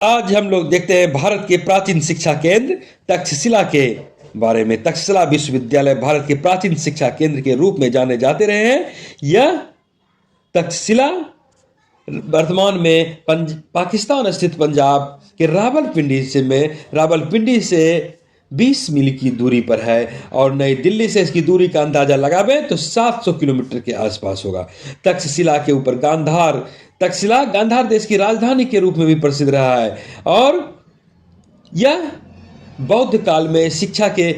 आज हम लोग देखते हैं भारत के प्राचीन शिक्षा केंद्र तक्षशिला के बारे में। तक्षशिला विश्वविद्यालय भारत के प्राचीन शिक्षा केंद्र के रूप में जाने जाते रहे हैं। यह तक्षशिला वर्तमान में पाकिस्तान स्थित पंजाब के रावलपिंडी से 20 मील की दूरी पर है और नई दिल्ली से इसकी दूरी का अंदाजा लगावें तो 700 किलोमीटर के आसपास होगा। तक्षशिला के ऊपर तक्षशिला गांधार देश की राजधानी के रूप में भी प्रसिद्ध रहा है और यह बौद्ध काल में शिक्षा के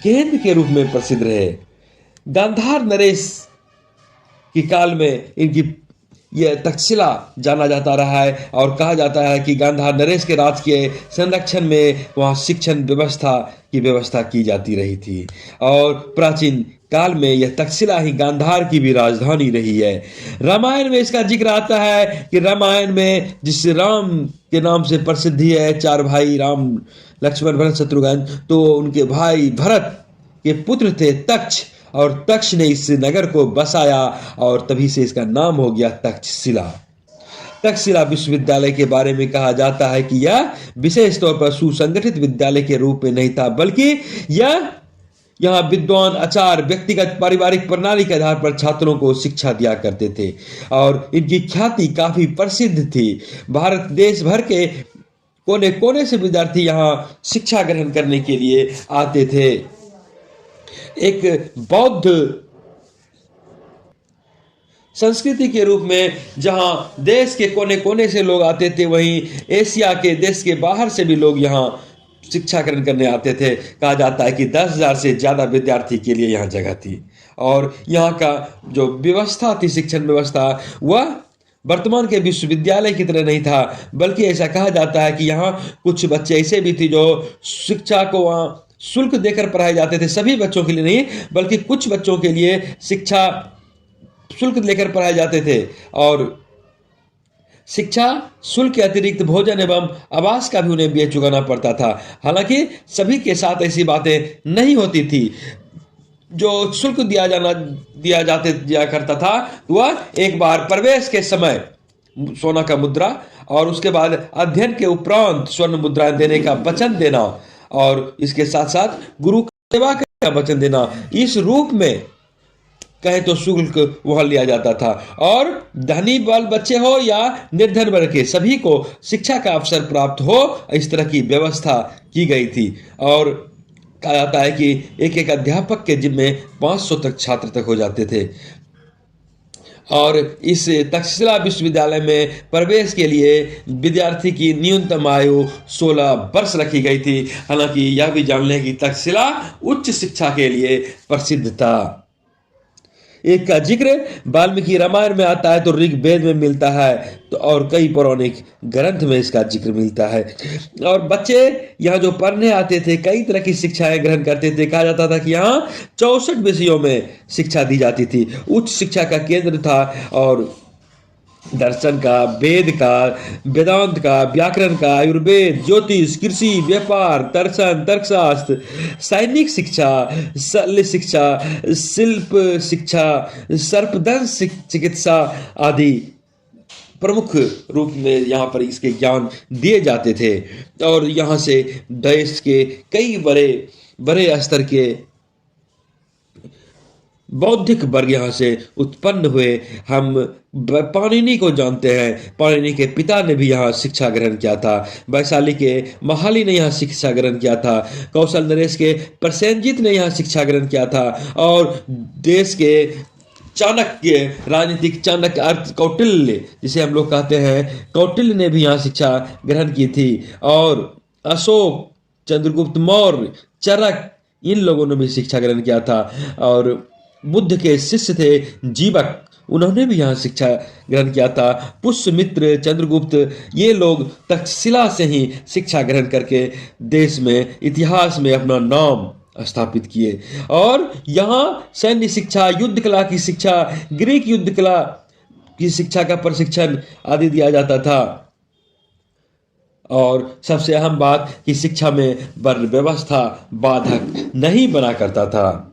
केंद्र के रूप में प्रसिद्ध रहे। गांधार नरेश की काल में यह तक्षशिला जाना जाता रहा है और कहा जाता है कि गांधार नरेश के राज के संरक्षण में वहाँ शिक्षण व्यवस्था की जाती रही थी और प्राचीन काल में यह तक्षशिला ही गांधार की भी राजधानी रही है। रामायण में इसका जिक्र आता है कि रामायण में जिस राम के नाम से प्रसिद्धि है, 4 भाई राम लक्ष्मण भरत शत्रुघ्न, तो उनके भाई भरत के पुत्र थे तक्ष और तक्ष ने इस नगर को बसाया और तभी से इसका नाम हो गया तक्षशिला। तक्षशिला विश्वविद्यालय के बारे में कहा जाता है कि यह विशेष तौर पर सुसंगठित विद्यालय के रूप में नहीं था, बल्कि यहाँ विद्वान आचार्य व्यक्तिगत पारिवारिक प्रणाली के आधार पर छात्रों को शिक्षा दिया करते थे और इनकी ख्याति काफी प्रसिद्ध थी। भारत देश भर के कोने कोने से विद्यार्थी यहाँ शिक्षा ग्रहण करने के लिए आते थे। एक बौद्ध संस्कृति के रूप में जहां देश के कोने कोने से लोग आते थे, वहीं एशिया के देश के बाहर से भी लोग यहां शिक्षा ग्रहण करने आते थे। कहा जाता है कि 10,000 से ज़्यादा विद्यार्थी के लिए यहाँ जगह थी और यहाँ का जो व्यवस्था थी, शिक्षण व्यवस्था, वह वर्तमान के विश्वविद्यालय की तरह नहीं था, बल्कि ऐसा कहा जाता है कि यहाँ कुछ बच्चे ऐसे भी थे जो शिक्षा को वहाँ शुल्क देकर पढ़ाए जाते थे। सभी बच्चों के लिए नहीं, बल्कि कुछ बच्चों के लिए शिक्षा शुल्क लेकर पढ़ाए जाते थे और शिक्षा शुल्क के अतिरिक्त भोजन एवं आवास का भी उन्हें व्यय चुकाना पड़ता था। हालांकि सभी के साथ ऐसी बातें नहीं होती थी। जो शुल्क दिया करता था वह एक बार प्रवेश के समय सोना का मुद्रा और उसके बाद अध्ययन के उपरांत स्वर्ण मुद्रा देने का वचन देना और इसके साथ साथ गुरु सेवा का वचन देना, इस रूप में कहे तो शुल्क वहां लिया जाता था और धनी बाल बच्चे हो या निर्धन वर्ग के सभी को शिक्षा का अवसर प्राप्त हो, इस तरह की व्यवस्था की गई थी। और कहा जाता है कि एक एक अध्यापक के जिम्मे 500 तक छात्र तक हो जाते थे और इस तक्षशिला विश्वविद्यालय में प्रवेश के लिए विद्यार्थी की न्यूनतम आयु 16 वर्ष रखी गई थी। हालांकि यह भी जान लें कि तक्षशिला उच्च शिक्षा के लिए प्रसिद्ध था। एक का जिक्र वाल्मीकि रामायण में आता है तो ऋग्वेद में मिलता है तो और कई पौराणिक ग्रंथ में इसका जिक्र मिलता है। और बच्चे यहाँ जो पढ़ने आते थे कई तरह की शिक्षाएं ग्रहण करते थे। कहा जाता था कि यहाँ 64 विषयों में शिक्षा दी जाती थी। उच्च शिक्षा का केंद्र था और दर्शन का, वेद का, वेदांत का, व्याकरण का, आयुर्वेद, ज्योतिष, कृषि, व्यापार, दर्शन, तर्कशास्त्र, सैनिक शिक्षा, शल्य शिक्षा, शिल्प शिक्षा, सर्पदंश चिकित्सा आदि प्रमुख रूप में यहाँ पर इसके ज्ञान दिए जाते थे और यहाँ से देश के कई बड़े बड़े स्तर के बौद्धिक वर्ग यहाँ से उत्पन्न हुए। हम पाणिनि को जानते हैं, पाणिनि के पिता ने भी यहाँ शिक्षा ग्रहण किया था। वैशाली के महाली ने यहाँ शिक्षा ग्रहण किया था। कौशल नरेश के प्रसेनजीत ने यहाँ शिक्षा ग्रहण किया था और देश के चाणक्य, राजनीतिक चाणक्य, अर्थ कौटिल्य जिसे हम लोग कहते हैं, कौटिल्य ने भी यहाँ शिक्षा ग्रहण की थी और अशोक, चंद्रगुप्त मौर्य, चरक, इन लोगों ने भी शिक्षा ग्रहण किया था और बुद्ध के शिष्य थे जीवक, उन्होंने भी यहाँ शिक्षा ग्रहण किया था। पुष्यमित्र, चंद्रगुप्त, ये लोग तक्षशिला से ही शिक्षा ग्रहण करके देश में इतिहास में अपना नाम स्थापित किए। और यहाँ सैन्य शिक्षा, युद्ध कला की शिक्षा, ग्रीक युद्ध कला की शिक्षा का प्रशिक्षण आदि दिया जाता था। और सबसे अहम बात कि शिक्षा में वर्ण व्यवस्था बाधक नहीं बना करता था।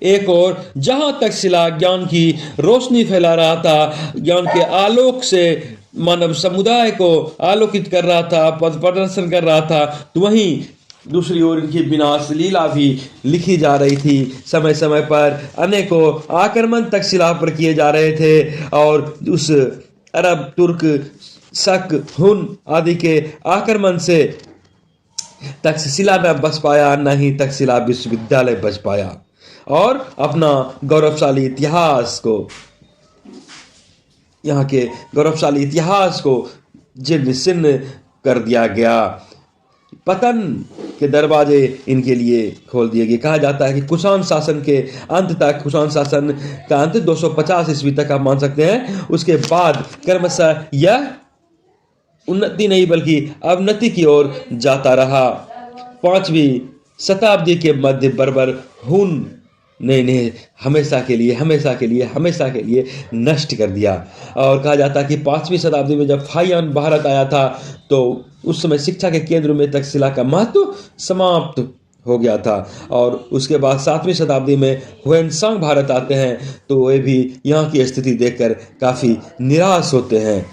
एक और जहां तक्षशिला ज्ञान की रोशनी फैला रहा था, ज्ञान के आलोक से मानव समुदाय को आलोकित कर रहा था, पथ प्रदर्शन कर रहा था, तो वहीं दूसरी ओर इनकी विनाश लीला भी लिखी जा रही थी। समय समय पर अनेकों आक्रमण तक्षशिला पर किए जा रहे थे और उस अरब, तुर्क, शक, हुन आदि के आक्रमण से तक्षशिला न बच पाया, न ही तक्षशिला विश्वविद्यालय बच पाया और अपना गौरवशाली इतिहास को, यहाँ के गौरवशाली इतिहास को जीर्ण शीर्ण कर दिया गया। पतन के दरवाजे इनके लिए खोल दिए गए। कहा जाता है कि कुषाण शासन के अंत तक, कुषाण शासन का अंत 250 ईस्वी तक आप मान सकते हैं, उसके बाद क्रमशः यह उन्नति नहीं बल्कि अवनति की ओर जाता रहा। 5वीं शताब्दी के मध्य बर्बर हुन ने इन्हें हमेशा के लिए नष्ट कर दिया। और कहा जाता है कि 5वीं शताब्दी में जब फाहियान भारत आया था तो उस समय शिक्षा के केंद्र में तक्षशिला का महत्व समाप्त हो गया था। और उसके बाद 7वीं शताब्दी में ह्वेनसांग भारत आते हैं तो वे भी यहाँ की स्थिति देखकर काफ़ी निराश होते हैं।